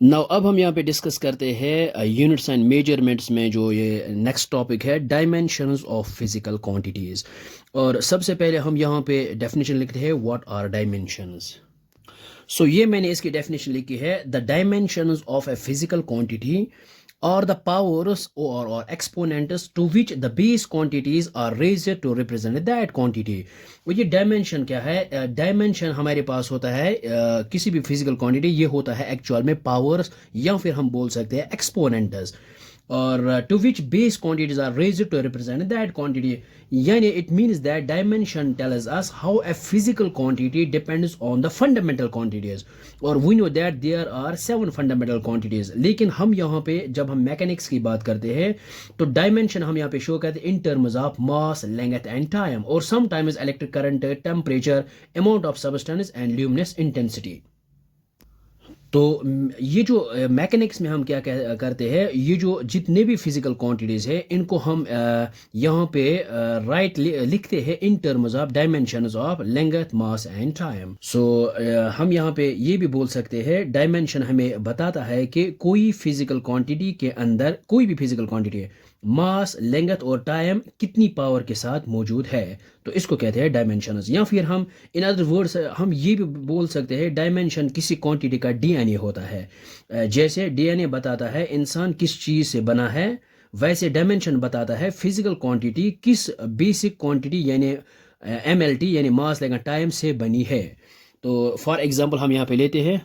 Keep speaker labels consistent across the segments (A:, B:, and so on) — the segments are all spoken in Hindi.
A: नाउ अब हम यहाँ पे डिस्कस करते हैं यूनिट्स एंड मेजरमेंट्स में जो ये नेक्स्ट टॉपिक है डायमेंशंस ऑफ फिजिकल क्वांटिटीज़। और सबसे पहले हम यहाँ पे डेफिनेशन लिखते हैं व्हाट आर डायमेंशंस। सो ये मैंने इसकी डेफिनेशन लिखी है the dimensions of A physical quantity or the powers or exponents to which the base quantities are raised to represent that quantity। वो ये डायमेंशन क्या है? डायमेंशन हमारे पास होता है किसी भी फिजिकल क्वांटिटी, ये होता है एक्चुअल में पावर्स या फिर हम बोल सकते हैं एक्सपोनेंट्स, और to which base quantities are raised to represent that quantity. यानी it means that dimension tells us how a physical quantity depends on the fundamental quantities, और we know that there are 7 fundamental quantities. लेकिन हम यहाँ पे जब हम मैकेनिक्स की बात करते हैं तो डायमेंशन हम यहाँ पे शो करते हैं in terms of mass, length and time, और sometimes electric current, temperature, amount of substance and luminous intensity. तो ये जो मैकेनिक्स में हम क्या करते हैं, ये जो जितने भी फिजिकल क्वांटिटीज़ है इनको हम यहाँ पे लिखते हैं in terms of dimensions of length, mass and time. So हम यहाँ पे ये भी बोल सकते हैं डायमेंशन हमें बताता है कि कोई फिजिकल क्वांटिटी के अंदर, कोई भी फिजिकल क्वांटिटी है, मास, लेंथ और टाइम कितनी पावर के साथ मौजूद है, तो इसको कहते हैं डायमेंशंस। या फिर हम इन अदर वर्ड्स हम ये भी बोल सकते हैं डायमेंशन किसी क्वांटिटी का डीएनए होता है। जैसे डीएनए बताता है इंसान किस चीज़ से बना है, वैसे डायमेंशन बताता है फिजिकल क्वांटिटी किस बेसिक क्वांटिटी यानी एमएलटी यानी मास, लेंथ, टाइम से बनी है। तो फॉर एग्जांपल हम यहाँ पे लेते हैं,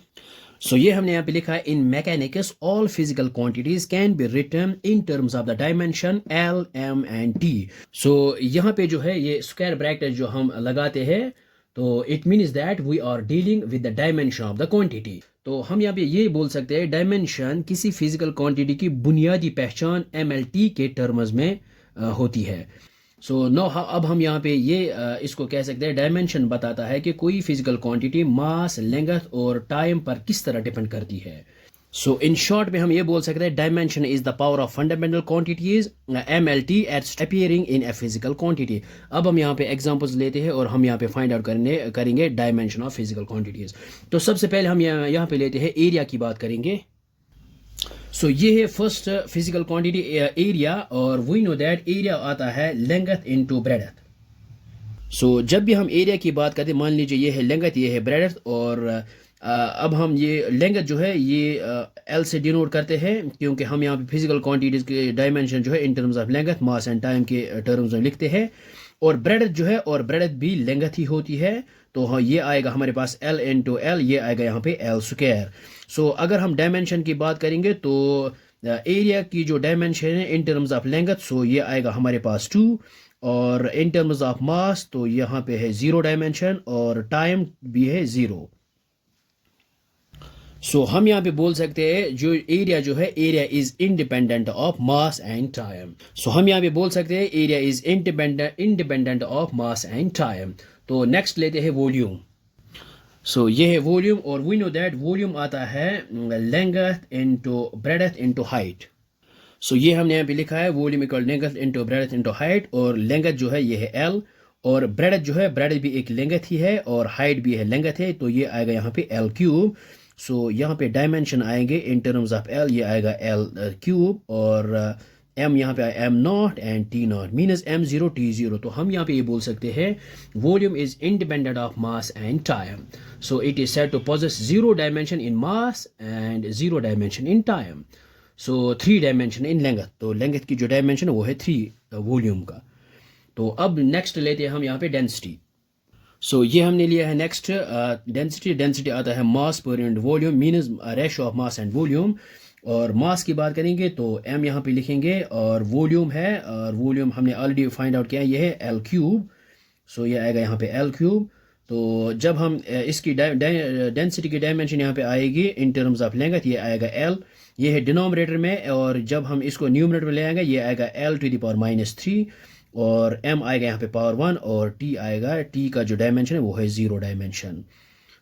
A: सो ये हमने यहाँ पे लिखा है in mechanics all physical quantities can be written in terms of the dimension L, M and T. So यहाँ पे जो है ये स्क्वायर ब्रैकेट जो हम लगाते हैं, तो it means that we are dealing with the dimension of the quantity. तो हम यहाँ पे ये बोल सकते हैं डायमेंशन किसी फिजिकल क्वांटिटी की बुनियादी पहचान एम एल टी के टर्म्स में होती है। सो नो अब हम यहाँ पे ये इसको कह सकते हैं डायमेंशन बताता है कि कोई फिजिकल क्वांटिटी मास, लेंथ और टाइम पर किस तरह डिपेंड करती है। सो इन शॉर्ट में हम ये बोल सकते हैं dimension is the power of fundamental quantities MLT at appearing in a physical quantity. अब हम यहाँ पे एग्जांपल्स लेते हैं और हम यहाँ पे फाइंड आउट करेंगे डायमेंशन ऑफ फिजिकल क्वांटिटीज। तो सबसे पहले हम यहाँ पे लेते हैं एरिया की बात करेंगे। सो ये है फर्स्ट फिजिकल क्वांटिटी एरिया, और वी नो दैट एरिया आता है लेंथ इनटू ब्रेडथ। सो जब भी हम एरिया की बात करते हैं, मान लीजिए ये है लेंथ, ये है ब्रेडथ, और अब हम ये लेंथ जो है ये एल से डिनोट करते हैं, क्योंकि हम यहाँ पे फिजिकल क्वांटिटीज के डायमेंशन जो है इन terms of length, mass and time के टर्म्स में लिखते हैं। और ब्रेडथ जो है, और ब्रेडथ भी लेंथ ही होती है, तो हाँ ये आएगा हमारे पास एल इंटू एल, ये आएगा यहाँ पे एल स्क्वायर। सो अगर हम डायमेंशन की बात करेंगे तो एरिया की जो डायमेंशन है इन टर्म्स ऑफ लेंथ, सो ये आएगा हमारे पास 2, और इन टर्म्स ऑफ मास तो यहाँ पे है 0 डायमेंशन, और टाइम भी है 0। सो हम यहाँ पे बोल सकते हैं जो एरिया जो है, area is independent of mass and time. So हम यहाँ पे बोल सकते हैं area is independent of mass and time. तो नेक्स्ट लेते हैं वॉल्यूम। सो ये है वॉल्यूम, और वी नो दैट वॉल्यूम आता है length into breadth into height. So ये हमने यहाँ पे लिखा है volume equal length into breadth into height, और लेंथ जो है ये है एल, और ब्रेडथ जो है, ब्रेडथ भी एक लेंथ ही है और हाइट भी है लेंथ है, तो ये आएगा यहाँ पे एल क्यूब। सो यहाँ पे डायमेंशन आएंगे इन टर्म्स ऑफ एल, ये आएगा एल क्यूब, और एम यहाँ पे M naught and T naught means M 0 T 0। तो हम यहाँ पे ये बोल सकते हैं volume is independent of mass and time. So it is said to possess 0 dimension in mass and 0 dimension in time. So 3 dimension in length, तो लेंथ की जो डायमेंशन है वो है 3 वॉल्यूम का। तो अब नेक्स्ट लेते हैं हम यहाँ पे डेंसिटी। सो ये हमने लिया है नेक्स्ट डेंसिटी। डेंसिटी आता है मास पर unit volume means ratio of mass and volume. और मास की बात करेंगे तो एम यहाँ पे लिखेंगे, और वॉल्यूम है, और वॉल्यूम हमने ऑलरेडी फाइंड आउट किया है, ये है एल क्यूब। सो ये आएगा यहाँ पे एल क्यूब। तो जब हम इसकी डेंसिटी की डायमेंशन यहाँ पे आएगी इन टर्म्स ऑफ लेंथ, ये आएगा एल, ये है डिनोमिनेटर में, और जब हम इसको न्यूमरेटर में ले आएंगे ये आएगा एल टू द पावर -3, और m आएगा यहाँ पे पावर 1, और t आएगा, t का जो डायमेंशन है वो है 0 डायमेंशन।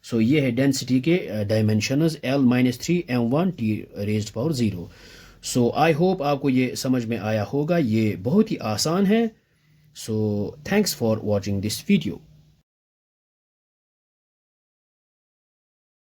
A: सो ये है डेंसिटी के dimensions l -3 m1 t raised power 0। So I hope आपको ये समझ में आया होगा, ये बहुत ही आसान है। So thanks for watching this video.